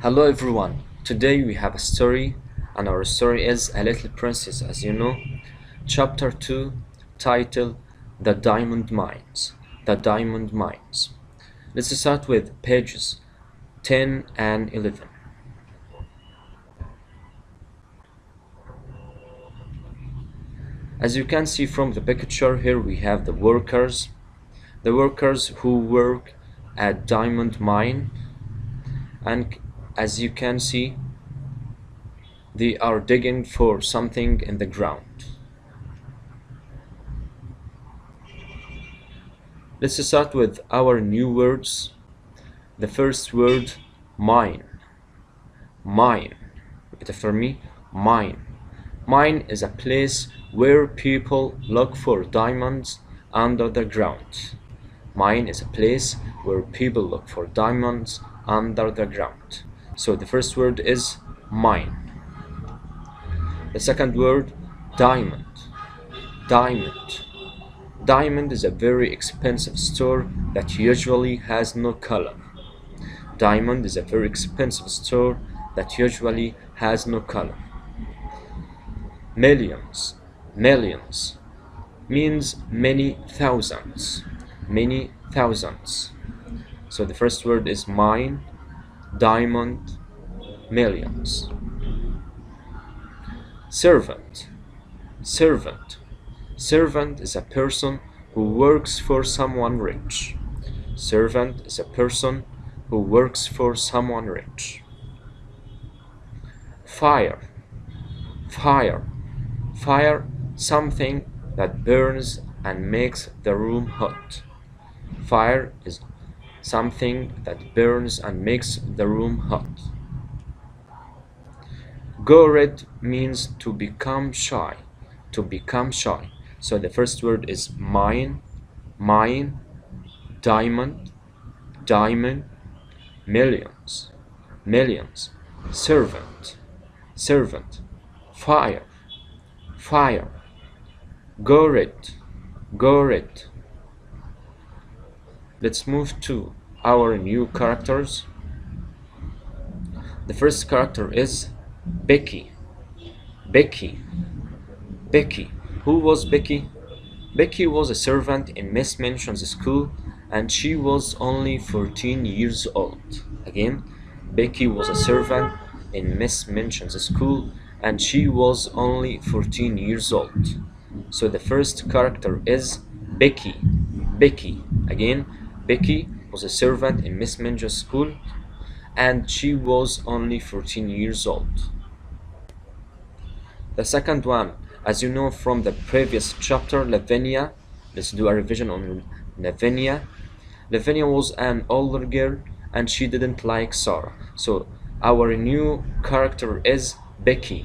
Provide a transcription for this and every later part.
Hello everyone. Today we have a story, and our story is A Little Princess, as you know. Chapter 2, title The Diamond Mines. The Diamond Mines. Let's start with pages 10 and 11. As you can see from the picture here, we have the workers who work at diamond mine, and as you can see, they are digging for something in the ground. Let's start with our new words. The first word, mine. Mine. Repeat after me. Mine. Mine is a place where people look for diamonds under the ground. Mine is a place where people look for diamonds under the ground. So the first word is mine. The second word, diamond. Diamond. Diamond is a very expensive store that usually has no color. Diamond is a very expensive store that usually has no color. Millions. Millions means many thousands. Many thousands. So the first word is mine, diamond, millions. Servant. Servant. Servant is a person who works for someone rich. Servant is a person who works for someone rich. Fire. Fire. Fire, something that burns and makes the room hot. Fire is something that burns and makes the room hot. Go red means to become shy. To become shy. So the first word is mine, mine, diamond, diamond, millions, millions, servant, servant, fire, fire, go red, go red. Let's move to our new characters. The first character is Becky. Becky. Becky. Who was Becky? Becky was a servant in Miss Minchin's school, and she was only 14 years old. Again, Becky was a servant in Miss Minchin's school, and she was only 14 years old. So the first character is Becky. Becky. Again, Becky was a servant in Miss Minchin's school, and she was only 14 years old. The second one, as you know from the previous chapter, Lavinia. Let's do a revision on Lavinia. Lavinia was an older girl and she didn't like Sarah. So our new character is Becky.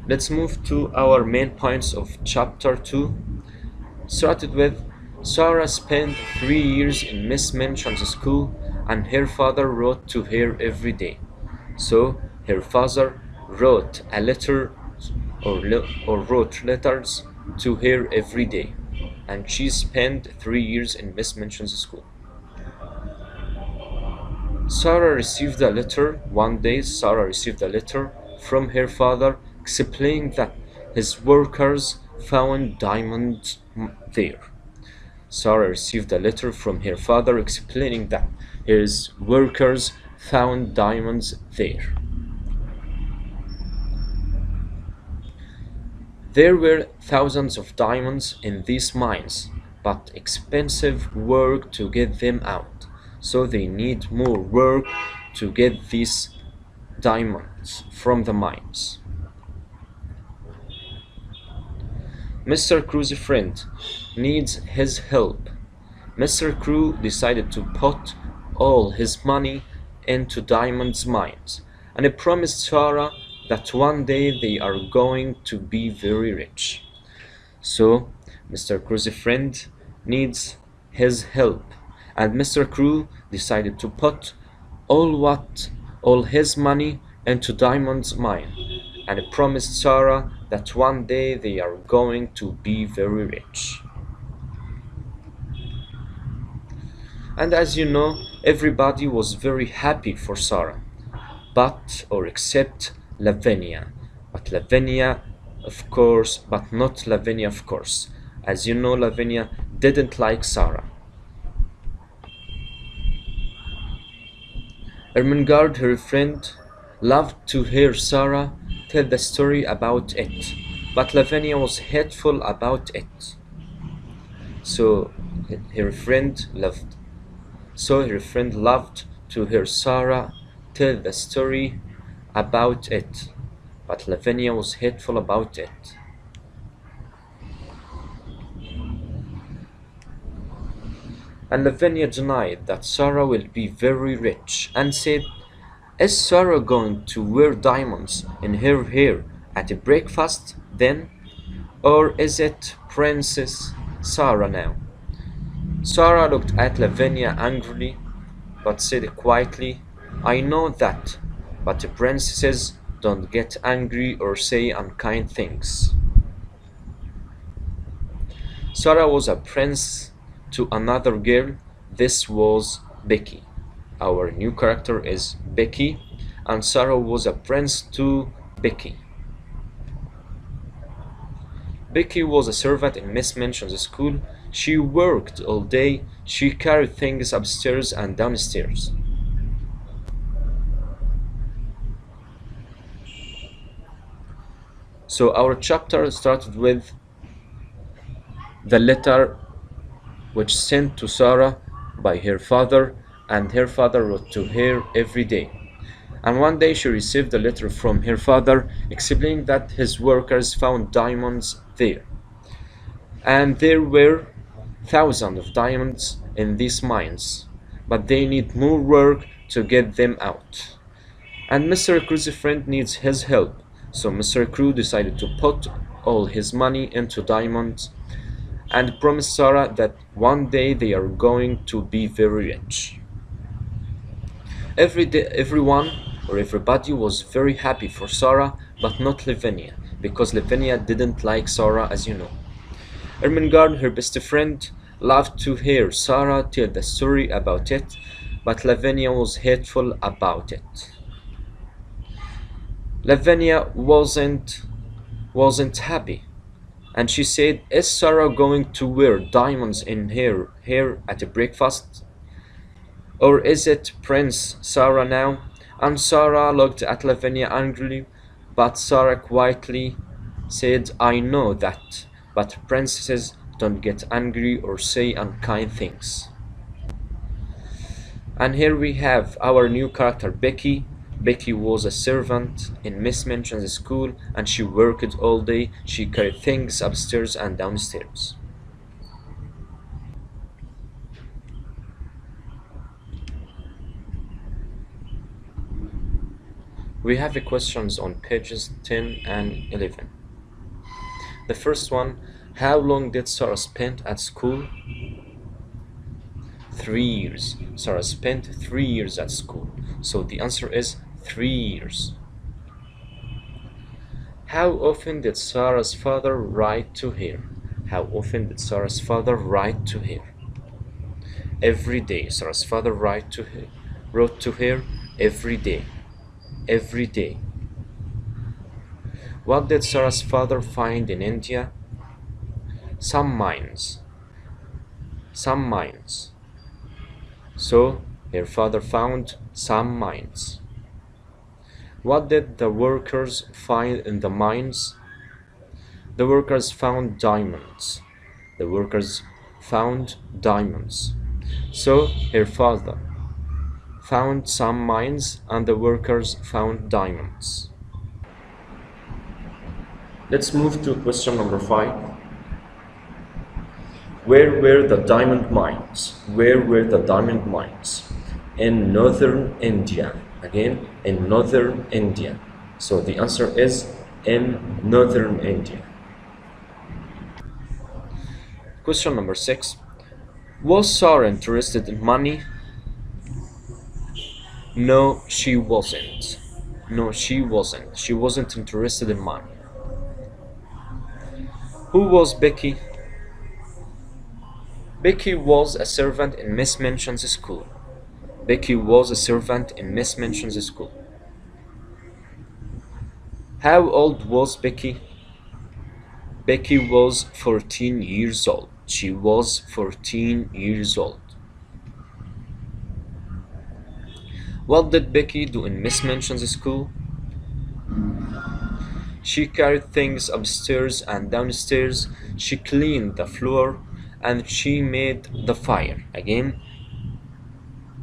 Let's move to our main points of chapter 2. Started with Sarah spent 3 years in Miss Minchin's school, and her father wrote to her every day. So her father wrote a letter or wrote letters to her every day, and she spent 3 years in Miss Minchin's school. Sarah received a letter. One day Sarah received a letter from her father explaining that his workers found diamonds there. Sarah received a letter from her father explaining that his workers found diamonds there. There were thousands of diamonds in these mines, but expensive work to get them out, so they need more work to get these diamonds from the mines. Mr. Crew's friend needs his help. Mr. Crew decided to put all his money into diamond mines, and he promised Sarah that one day they are going to be very rich. So Mr. Crew's friend needs his help, and Mr. Crew decided to put all his money into diamond mine, and he promised Sarah that one day they are going to be very rich. And as you know, everybody was very happy for Sarah, but or except Lavinia. But Lavinia, of course, but not Lavinia, of course. As you know, Lavinia didn't like Sarah. Ermengarde, her friend, loved to hear Sarah tell the story about it, but Lavinia was hateful about it. So her friend loved to hear Sarah tell the story about it, but Lavinia was hateful about it. And Lavinia denied that Sarah will be very rich and said, "Is Sarah going to wear diamonds in her hair at a breakfast then? Or is it Princess Sarah now?" Sarah looked at Lavinia angrily, but said quietly, "I know that, but princesses don't get angry or say unkind things." Sarah was a prince to another girl. This was Becky. Our new character is Becky, and Sarah was a prince to Becky. Becky was a servant in Miss Minchin's school. She worked all day. She carried things upstairs and downstairs. So our chapter started with the letter which sent to Sarah by her father, and her father wrote to her every day. And one day she received a letter from her father explaining that his workers found diamonds there. And there were thousands of diamonds in these mines, but they need more work to get them out. And Mr. Crew's friend needs his help, so Mr. Crew decided to put all his money into diamonds and promised Sarah that one day they are going to be very rich. Everybody was very happy for Sarah, but not Lavinia, because Lavinia didn't like Sarah, as you know. Ermengarde, her best friend, loved to hear Sarah tell the story about it, but Lavinia was hateful about it. Lavinia wasn't happy, and she said, "Is Sarah going to wear diamonds in her hair at a breakfast? Or is it Prince Sarah now?" And Sarah looked at Lavinia angrily, but Sarah quietly said, "I know that, but princesses don't get angry or say unkind things." And here we have our new character, Becky. Becky was a servant in Miss Minchin's school, and she worked all day. She carried things upstairs and downstairs. We have the questions on pages 10 and 11. The first one, how long did Sarah spend at school? 3 years. Sarah spent 3 years at school. So the answer is 3 years. How often did Sarah's father write to her? How often did Sarah's father write to her? Every day. Sarah's father wrote to her every day. Every day. What did Sarah's father find in India? Some mines. Some mines. So her father found some mines. What did the workers find in the mines? The workers found diamonds. The workers found diamonds. So her father found some mines and the workers found diamonds. Let's move to question number 5. Where were the diamond mines? Where were the diamond mines? In northern India. Again, in northern India. So the answer is in northern India. Question number 6. Was Sarah interested in money? No, she wasn't. No, she wasn't. She wasn't interested in money. Who was Becky? Becky was a servant in Miss Minchin's school. Becky was a servant in Miss Minchin's school. How old was Becky? Becky was 14 years old. She was 14 years old. What did Becky do in Miss Minchin's school? She carried things upstairs and downstairs. She cleaned the floor and she made the fire. Again,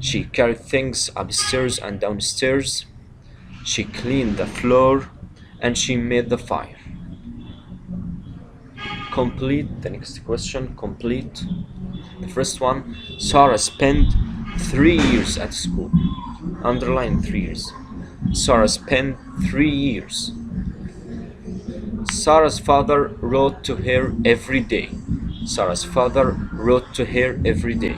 she carried things upstairs and downstairs. She cleaned the floor and she made the fire. Complete the next question. Complete the first one. Sarah spent 3 years at school. Underline 3 years. Sarah spent 3 years. Sarah's father wrote to her every day. Sarah's father wrote to her every day.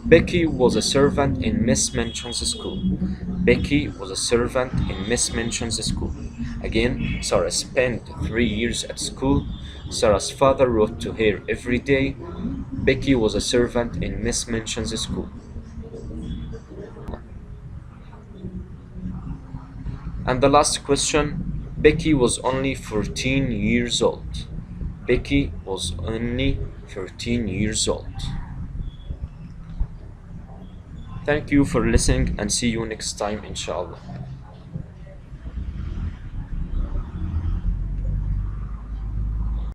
Becky was a servant in Miss Minchin's school. Becky was a servant in Miss Minchin's school. Again, Sarah spent 3 years at school. Sarah's father wrote to her every day. Becky was a servant in Miss Minchin's school. And the last question, Becky was only 14 years old. Becky was only 13 years old. Thank you for listening and see you next time, inshallah.